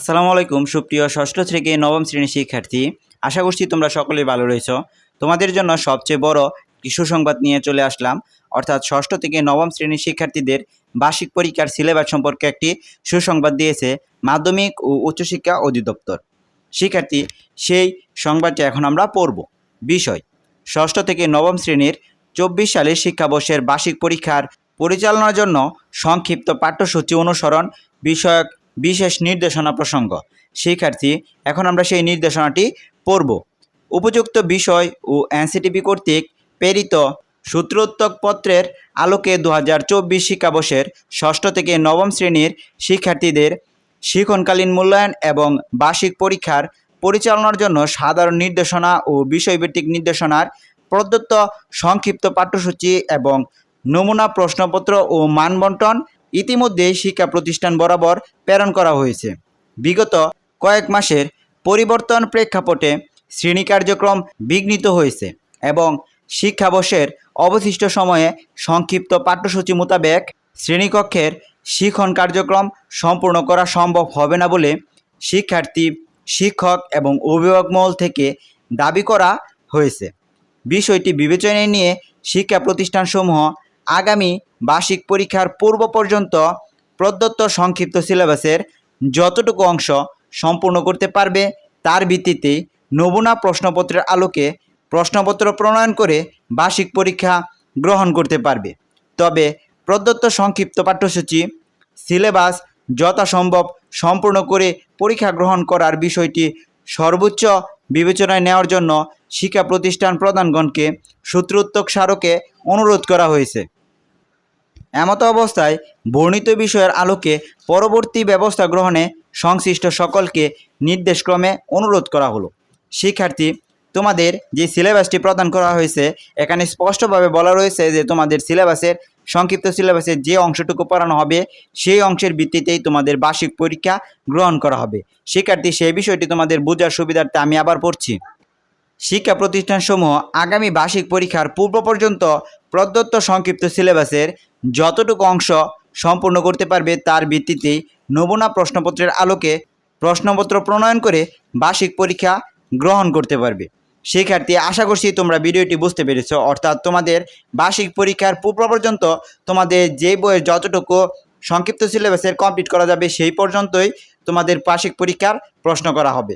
আসসালামু আলাইকুম সুপ্রিয় ষষ্ঠ থেকে নবম শ্রেণীর শিক্ষার্থী। আশা করছি তোমরা সকলেই ভালো রয়েছো। তোমাদের জন্য সবচেয়ে বড় একটি সুসংবাদ নিয়ে চলে আসলাম, অর্থাৎ ষষ্ঠ থেকে নবম শ্রেণীর শিক্ষার্থীদের বার্ষিক পরীক্ষার সিলেবাস সম্পর্কে একটি সুসংবাদ দিয়েছে মাধ্যমিক ও উচ্চশিক্ষা অধিদপ্তর। শিক্ষার্থী, সেই সংবাদটি এখন আমরা পড়ব। বিষয়: ষষ্ঠ থেকে নবম শ্রেণীর 24 সালের শিক্ষাবর্ষের বার্ষিক পরীক্ষার পরিচালনার জন্য সংক্ষিপ্ত পাঠ্যসূচি অনুসরণ বিষয়ক বিশেষ নির্দেশনা প্রসঙ্গ। শিক্ষার্থী, এখন আমরা সেই নির্দেশনাটি পড়ব। উপযুক্ত বিষয় ও এনসিটিভি কর্তৃক প্রেরিত সূত্রোত্তর পত্রের আলোকে 2024 শিক্ষাবর্ষের ষষ্ঠ থেকে নবম শ্রেণীর শিক্ষার্থীদের শিক্ষণকালীন মূল্যায়ন এবং বার্ষিক পরীক্ষার পরিচালনার জন্য সাধারণ নির্দেশনা ও বিষয়ভিত্তিক নির্দেশনার প্রদত্ত সংক্ষিপ্ত পাঠ্যসূচি এবং নমুনা প্রশ্নপত্র ও মানবন্টন ইতিমধ্যেই শিক্ষা প্রতিষ্ঠান বরাবর প্রেরণ করা হয়েছে। বিগত কয়েক মাসের পরিবর্তন প্রেক্ষাপটে শ্রেণী কার্যক্রম বিঘ্নিত হয়েছে এবং শিক্ষাবর্ষের অবশিষ্ট সময়ে সংক্ষিপ্ত পাঠ্যসূচি মোতাবেক শ্রেণীকক্ষের শিক্ষণ কার্যক্রম সম্পূর্ণ করা সম্ভব হবে না বলে শিক্ষার্থী, শিক্ষক এবং অভিভাবক মহল থেকে দাবি করা হয়েছে। বিষয়টি বিবেচনায় নিয়ে শিক্ষা প্রতিষ্ঠানসমূহ আগামী বার্ষিক পরীক্ষার পূর্ব পর্যন্ত প্রদত্ত সংক্ষিপ্ত সিলেবাসের যতটুকু অংশ সম্পূর্ণ করতে পারবে তার ভিত্তিতে নমুনা প্রশ্নপত্রের আলোকে প্রশ্নপত্র প্রণয়ন করে বার্ষিক পরীক্ষা গ্রহণ করতে পারবে। তবে প্রদত্ত সংক্ষিপ্ত পাঠ্যসূচি সিলেবাস যথাসম্ভব সম্পূর্ণ করে পরীক্ষা গ্রহণ করার বিষয়টি সর্বোচ্চ বিবেচনায় নেওয়ার জন্য শিক্ষা প্রতিষ্ঠান প্রধানগণকে সূত্রোত্তর স্মারকে অনুরোধ করা হয়েছে। এমতো অবস্থায় বর্ণিত বিষয়ের আলোকে পরবর্তী ব্যবস্থা গ্রহণে সংশ্লিষ্ট সকলকে নির্দেশক্রমে অনুরোধ করা হলো। শিক্ষার্থী, তোমাদের যে সিলেবাসটি প্রদান করা হয়েছে এখানে স্পষ্টভাবে বলা রয়েছে যে তোমাদের সিলেবাসের সংক্ষিপ্ত সিলেবাসের যে অংশটুকু পড়ানো হবে সেই অংশের ভিত্তিতেই তোমাদের বার্ষিক পরীক্ষা গ্রহণ করা হবে। শিক্ষার্থী, সেই বিষয়টি তোমাদের বোঝার সুবিধার্থে আমি আবার পড়ছি। শিক্ষা প্রতিষ্ঠানসমূহ আগামী বার্ষিক পরীক্ষার পূর্ব পর্যন্ত প্রদত্ত সংক্ষিপ্ত সিলেবাসের যতটুকু অংশ সম্পূর্ণ করতে পারবে তার ভিত্তিতেই নমুনা প্রশ্নপত্রের আলোকে প্রশ্নপত্র প্রণয়ন করে বার্ষিক পরীক্ষা গ্রহণ করতে পারবে। শিক্ষার্থী, আশা করছি তোমরা ভিডিওটি বুঝতে পেরেছ। অর্থাৎ তোমাদের বার্ষিক পরীক্ষার পূর্ব পর্যন্ত তোমাদের যে বইয়ের যতটুকু সংক্ষিপ্ত সিলেবাসের কমপ্লিট করা যাবে সেই পর্যন্তই তোমাদের বার্ষিক পরীক্ষার প্রশ্ন করা হবে।